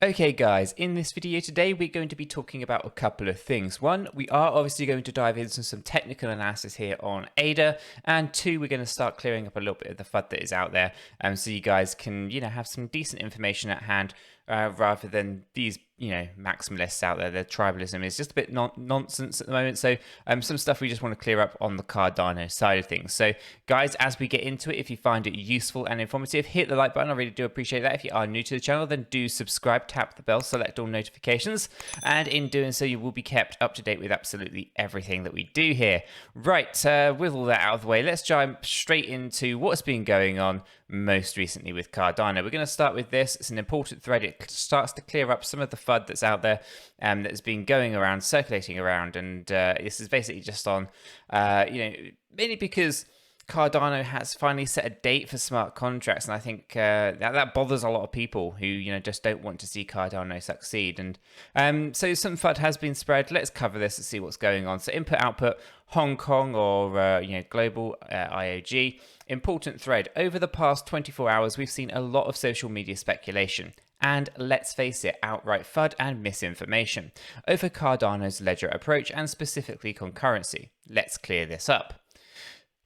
Okay guys, in this video today we're going to be talking about a couple of things. One, we are obviously going to dive into some technical analysis here on ADA, and two, we're going to start clearing up a little bit of the FUD that is out there, so you guys can, have some decent information at hand, rather than these, maximalists out there. The tribalism is just a bit nonsense at the moment, so some stuff we just want to clear up on the Cardano side of things. So guys, as we get into it, if you find it useful and informative, hit the like button. I really do appreciate that. If you are new to the channel, then do subscribe, tap the bell, select all notifications, and in doing so you will be kept up to date with absolutely everything that we do here. Right, with all that out of the way, let's jump straight into what's been going on most recently with Cardano. We're going to start with this. It's an important thread. It starts to clear up some of the FUD that's out there that has been going around, circulating around, and this is basically just on, mainly because Cardano has finally set a date for smart contracts, and I think that bothers a lot of people who just don't want to see Cardano succeed. And so some FUD has been spread. Let's cover this and see what's going on. So input output Hong Kong, or global IOG. Important thread. Over the past 24 hours, we've seen a lot of social media speculation and, let's face it, outright FUD and misinformation over Cardano's ledger approach and specifically concurrency. Let's clear this up.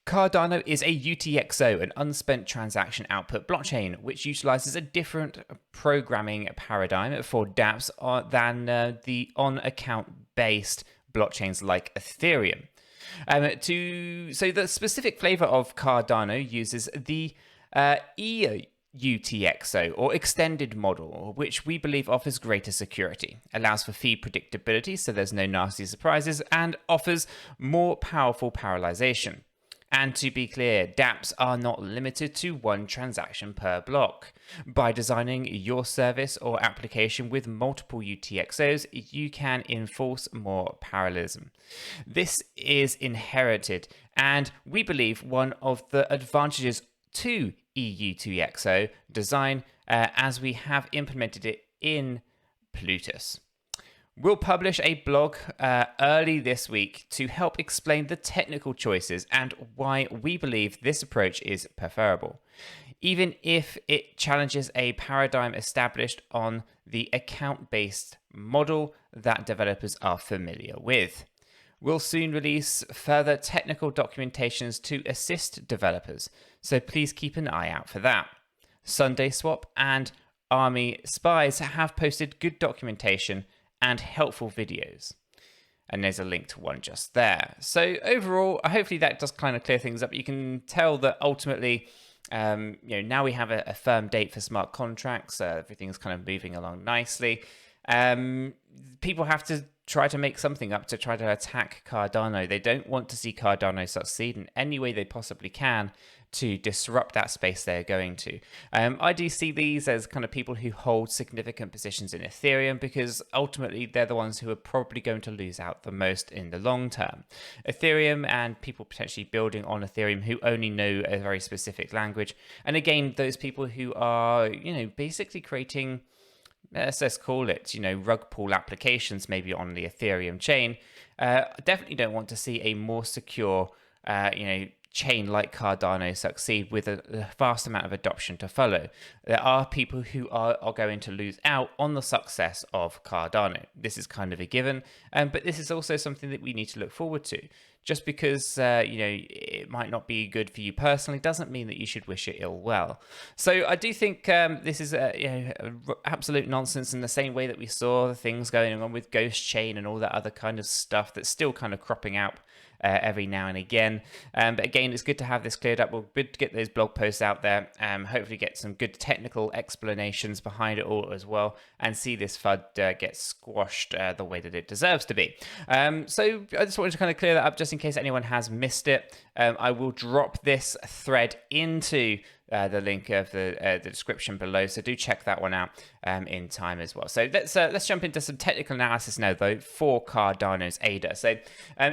Cardano is a UTXO, an unspent transaction output blockchain, which utilizes a different programming paradigm for dApps than the on-account based blockchains like Ethereum. So the specific flavor of Cardano uses the EUTXO, or extended model, which we believe offers greater security, allows for fee predictability so there's no nasty surprises, and offers more powerful parallelization. And to be clear, dApps are not limited to one transaction per block. By designing your service or application with multiple UTXOs, you can enforce more parallelism. This is inherited, and we believe one of the advantages to EUTXO design, as we have implemented it in Plutus. We'll publish a blog early this week to help explain the technical choices and why we believe this approach is preferable, even if it challenges a paradigm established on the account-based model that developers are familiar with. We'll soon release further technical documentations to assist developers, so please keep an eye out for that. SundaySwap and Army Spies have posted good documentation and helpful videos, and there's a link to one just there. So overall, hopefully that does kind of clear things up. You can tell that ultimately, now we have a firm date for smart contracts. Everything's kind of moving along nicely. People have to try to make something up to try to attack Cardano. They don't want to see Cardano succeed in any way they possibly can to disrupt that space they're going to. I do see these as kind of people who hold significant positions in Ethereum, because ultimately they're the ones who are probably going to lose out the most in the long term. Ethereum and people potentially building on Ethereum who only know a very specific language. And again, those people who are, basically creating, let's call it, rug pull applications maybe on the Ethereum chain, definitely don't want to see a more secure, chain like Cardano succeed with a vast amount of adoption to follow. There are people who are going to lose out on the success of Cardano. This is kind of a given, but this is also something that we need to look forward to. Just because it might not be good for you personally doesn't mean that you should wish it ill well. So I do think this is absolute nonsense, in the same way that we saw the things going on with Ghost Chain and all that other kind of stuff that's still kind of cropping out every now and again. But again, it's good to have this cleared up. We'll get those blog posts out there, hopefully get some good technical explanations behind it all as well, and see this FUD get squashed the way that it deserves to be. So I just wanted to kind of clear that up just in case anyone has missed it. I will drop this thread into the link of the description below, so do check that one out in time as well. So let's jump into some technical analysis now, though, for Cardano's ADA. So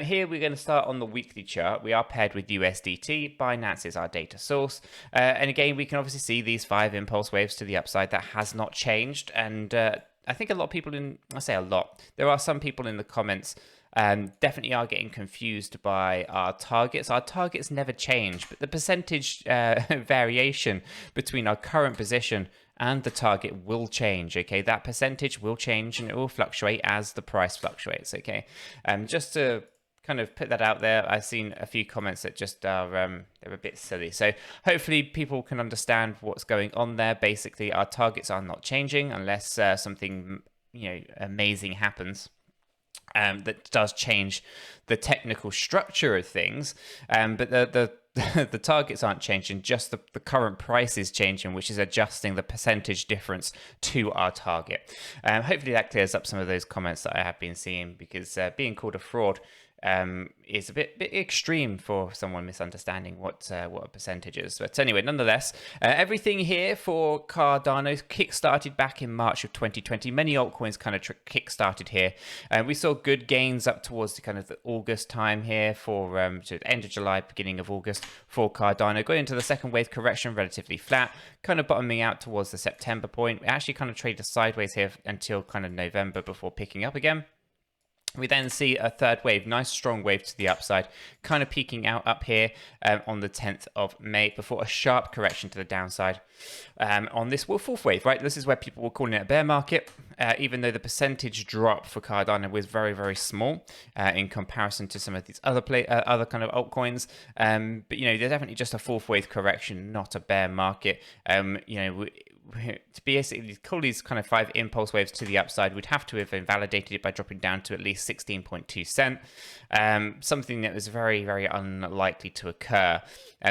here we're going to start on the weekly chart. We are paired with USDT. Binance is our data source, and again, we can obviously see these 5 impulse waves to the upside. That has not changed, and I think a lot of people I say a lot, there are some people in the comments definitely are getting confused by our targets. Our targets never change, but the percentage variation between our current position and the target will change. Okay, that percentage will change and it will fluctuate as the price fluctuates. Okay, just to kind of put that out there, I've seen a few comments that just are they're a bit silly. So hopefully people can understand what's going on there. Basically, our targets are not changing unless something amazing happens. That does change the technical structure of things, but the targets aren't changing, just the current price is changing, which is adjusting the percentage difference to our target. Hopefully that clears up some of those comments that I have been seeing, because being called a fraud is a bit extreme for someone misunderstanding what a percentage is. But anyway, nonetheless, everything here for Cardano kick-started back in March of 2020. Many altcoins kind of kick-started here. We saw good gains up towards the kind of the August time here for so the end of July, beginning of August for Cardano. Going into the second wave correction, relatively flat, kind of bottoming out towards the September point. We actually kind of traded sideways here until kind of November before picking up again. We then see a third wave, nice strong wave to the upside, kind of peaking out up here on the 10th of May before a sharp correction to the downside on this fourth wave, right? This is where people were calling it a bear market, even though the percentage drop for Cardano was very, very small in comparison to some of these other kind of altcoins. But, there's definitely just a fourth wave correction, not a bear market. To basically call these kind of 5 impulse waves to the upside, we'd have to have invalidated it by dropping down to at least 16.2 cent, something that was very, very unlikely to occur,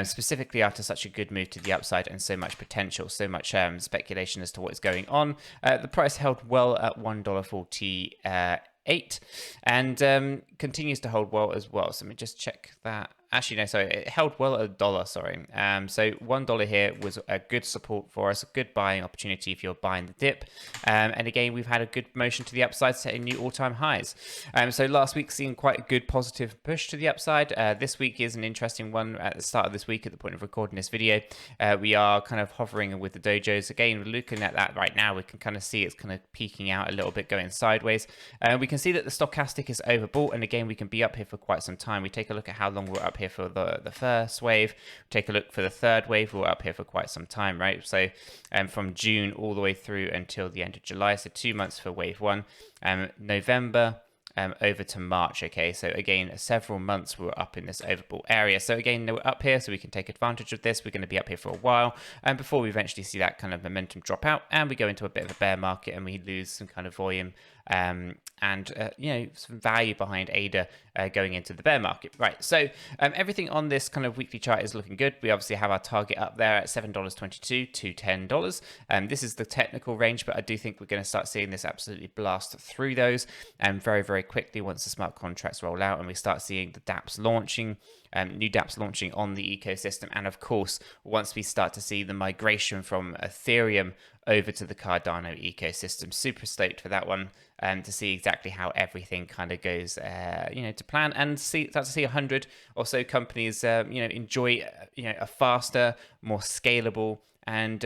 specifically after such a good move to the upside and so much potential, so much speculation as to what is going on. The price held well at $1.48 and continues to hold well as well. So let me just check that. Actually, no, sorry, it held well at $1, sorry. So $1 here was a good support for us, a good buying opportunity if you're buying the dip. And again, we've had a good motion to the upside, setting new all-time highs. So last week, seeing quite a good positive push to the upside. This week is an interesting one at the start of this week, at the point of recording this video. We are kind of hovering with the dojos. Again, looking at that right now, we can kind of see it's kind of peaking out a little bit, going sideways. We can see that the stochastic is overbought, and again, we can be up here for quite some time. We take a look at how long we're up here for the first wave, take a look for the third wave. We're up here for quite some time, right? So from June all the way through until the end of July, so 2 months for wave 1, November over to March. Okay, so again, several months we were up in this overbought area. So again, we're up here, so we can take advantage of this. We're going to be up here for a while, and before we eventually see that kind of momentum drop out and we go into a bit of a bear market and we lose some kind of volume and some value behind ADA going into the bear market, right? So everything on this kind of weekly chart is looking good. We obviously have our target up there at $7.22 to $10. This is the technical range, but I do think we're going to start seeing this absolutely blast through those very, very quickly once the smart contracts roll out and we start seeing the dApps launching. New dApps launching on the ecosystem, and of course, once we start to see the migration from Ethereum over to the Cardano ecosystem. Super stoked for that one, to see exactly how everything kind of goes, to plan, and start to see 100 or so companies, enjoy, a faster, more scalable, and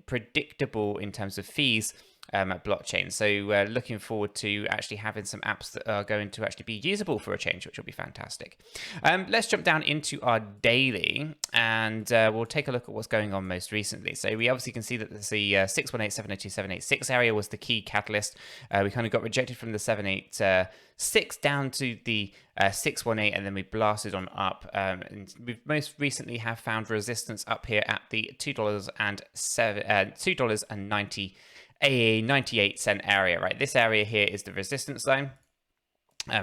predictable in terms of fees blockchain. So looking forward to actually having some apps that are going to actually be usable for a change, which will be fantastic. Let's jump down into our daily, and we'll take a look at what's going on most recently. So we obviously can see that the 618.702.786 area was the key catalyst. We kind of got rejected from the 786 down to the 618, and then we blasted on up. And we've most recently have found resistance up here at the $2.98 area, right? This area here is the resistance zone.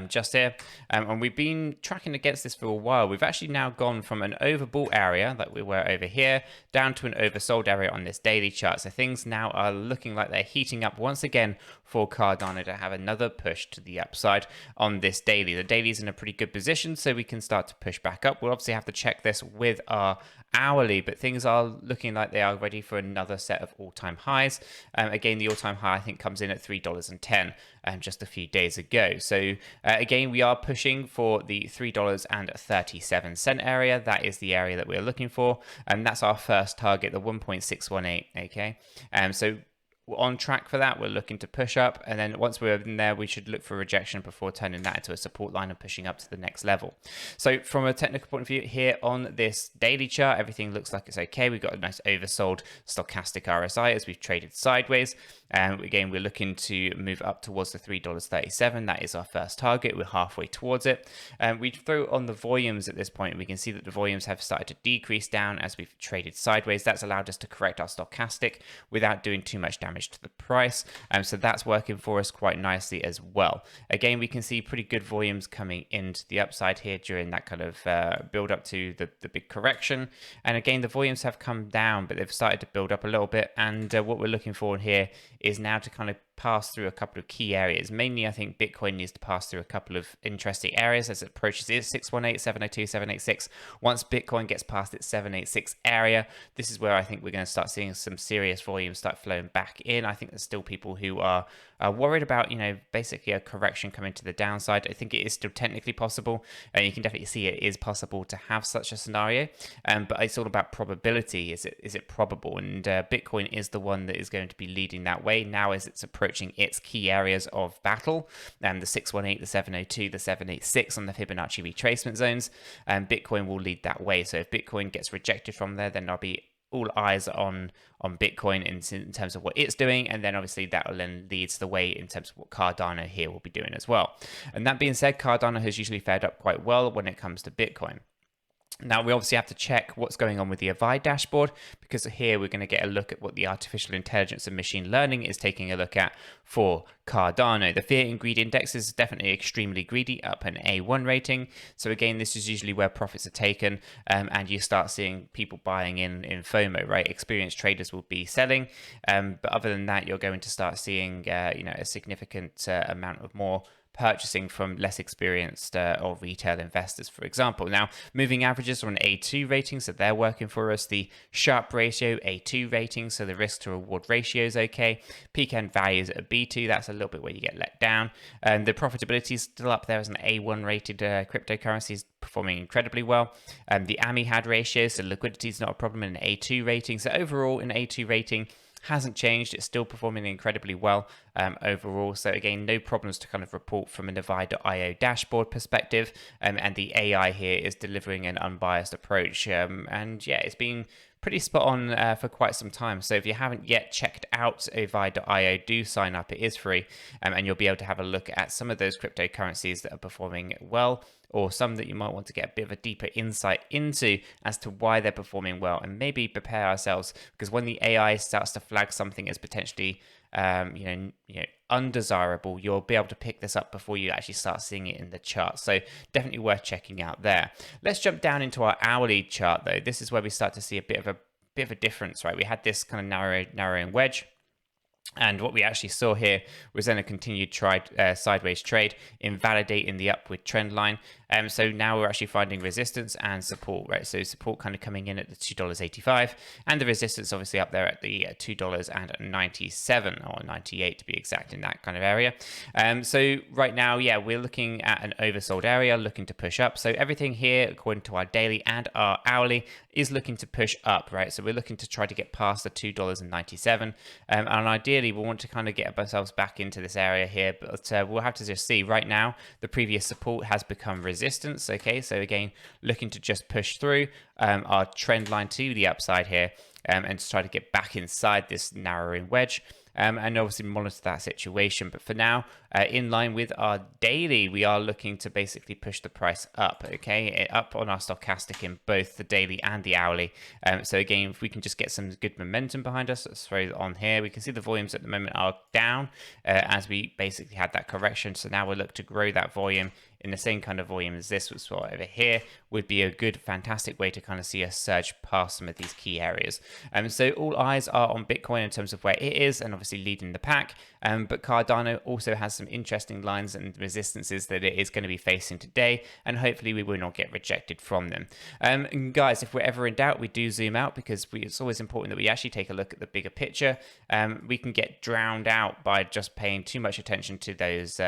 Just here, and we've been tracking against this for a while. We've actually now gone from an overbought area that we were over here down to an oversold area on this daily chart. So things now are looking like they're heating up once again for Cardano to have another push to the upside on this daily. The daily's in a pretty good position, so we can start to push back up. We'll obviously have to check this with our hourly, but things are looking like they are ready for another set of all-time highs. Again, the all-time high I think comes in at $3.10 just a few days ago. So again, we are pushing for the $3.37 area. That is the area that we're looking for, and that's our first target, the 1.618. Okay, so on track for that. We're looking to push up, and then once we're in there, we should look for rejection before turning that into a support line and pushing up to the next level. So from a technical point of view here on this daily chart, everything looks like it's okay. We've got a nice oversold stochastic RSI as we've traded sideways. And again, we're looking to move up towards the $3.37. That is our first target. We're halfway towards it. We throw on the volumes at this point. We can see that the volumes have started to decrease down as we've traded sideways. That's allowed us to correct our stochastic without doing too much damage to the price. So that's working for us quite nicely as well. Again, we can see pretty good volumes coming into the upside here during that kind of build up to the big correction. And again, the volumes have come down, but they've started to build up a little bit. And what we're looking for here is now to kind of pass through a couple of key areas. Mainly, I think Bitcoin needs to pass through a couple of interesting areas as it approaches its 618, 702, 786. Once Bitcoin gets past its 786 area, this is where I think we're going to start seeing some serious volume start flowing back in. I think there's still people who are worried about, basically a correction coming to the downside. I think it is still technically possible, and you can definitely see it is possible to have such a scenario. But it's all about probability. Is it probable? And Bitcoin is the one that is going to be leading that way now as it's approaching its key areas of battle, the 618, the 702, the 786 on the Fibonacci retracement zones. Bitcoin will lead that way. So if Bitcoin gets rejected from there, then there'll be all eyes on Bitcoin in terms of what it's doing, and then obviously that will then leads the way in terms of what Cardano here will be doing as well. And that being said, Cardano has usually fared up quite well when it comes to Bitcoin. Now, we obviously have to check what's going on with the advice dashboard, because here we're going to get a look at what the artificial intelligence and machine learning is taking a look at for Cardano. The fear and greed index is definitely extremely greedy, up an A1 rating. So again, this is usually where profits are taken, and you start seeing people buying in FOMO, right? Experienced traders will be selling, but other than that, you're going to start seeing a significant amount of more purchasing from less experienced or retail investors, for example. Now, moving averages are an A2 rating, so they're working for us. The Sharpe ratio, A2 rating, so the risk to reward ratio is okay. Peak end values at a B2, that's a little bit where you get let down. The profitability is still up there as an A1 rated cryptocurrency, is performing incredibly well. The AMI-HAD ratio, so liquidity is not a problem, in an A2 rating. So overall, an A2 rating hasn't changed. It's still performing incredibly well overall. So again, no problems to kind of report from an advice.io dashboard perspective. And the AI here is delivering an unbiased approach. And yeah, it's been pretty spot on for quite some time. So if you haven't yet checked out advice.io, do sign up. It is free, and you'll be able to have a look at some of those cryptocurrencies that are performing well, or some that you might want to get a bit of a deeper insight into as to why they're performing well, and maybe prepare ourselves, because when the AI starts to flag something as potentially undesirable, you'll be able to pick this up before you actually start seeing it in the chart. So definitely worth checking out there. Let's jump down into our hourly chart though. This is where we start to see a bit of a difference, right? We had this kind of narrowing wedge, and what we actually saw here was then a continued sideways trade, invalidating the upward trend line. So now we're actually finding resistance and support, right? So support kind of coming in at the $2.85, and the resistance obviously up there at the $2.97 or 98 to be exact, in that kind of area. So right now, yeah, we're looking at an oversold area, looking to push up. So everything here, according to our daily and our hourly, is looking to push up, right? So we're looking to try to get past the $2.97, and ideally we want to kind of get ourselves back into this area here, but we'll have to just see. Right now, the previous support has become resistance. Okay, so again, looking to just push through our trend line to the upside here, and to try to get back inside this narrowing wedge. And obviously monitor that situation. But for now, in line with our daily, we are looking to basically push the price up, okay? Up on our stochastic in both the daily and the hourly. So again, if we can just get some good momentum behind us, let's throw it on here. We can see the volumes at the moment are down as we basically had that correction. So now we'll look to grow that volume in the same kind of volume as this was over here, would be a good, fantastic way to kind of see us surge past some of these key areas. So all eyes are on Bitcoin in terms of where it is, and obviously leading the pack. But Cardano also has some interesting lines and resistances that it is going to be facing today, and hopefully we will not get rejected from them. And guys, if we're ever in doubt, we do zoom out, because it's always important that we actually take a look at the bigger picture. We can get drowned out by just paying too much attention to those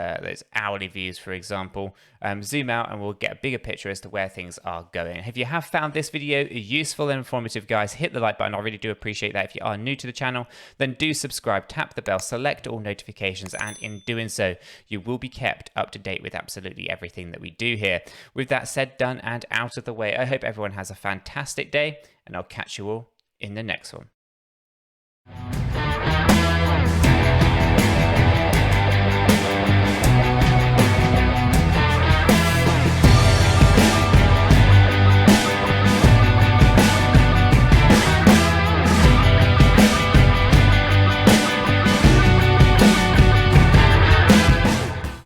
hourly views, for example. zoom out and we'll get a bigger picture as to where things are going. If you have found this video useful and informative, guys, hit the like button. I really do appreciate that. If you are new to the channel, then do subscribe, tap the bell, select all notifications, and in doing so, you will be kept up to date with absolutely everything that we do here. With that said, done, and out of the way, I hope everyone has a fantastic day, and I'll catch you all in the next one.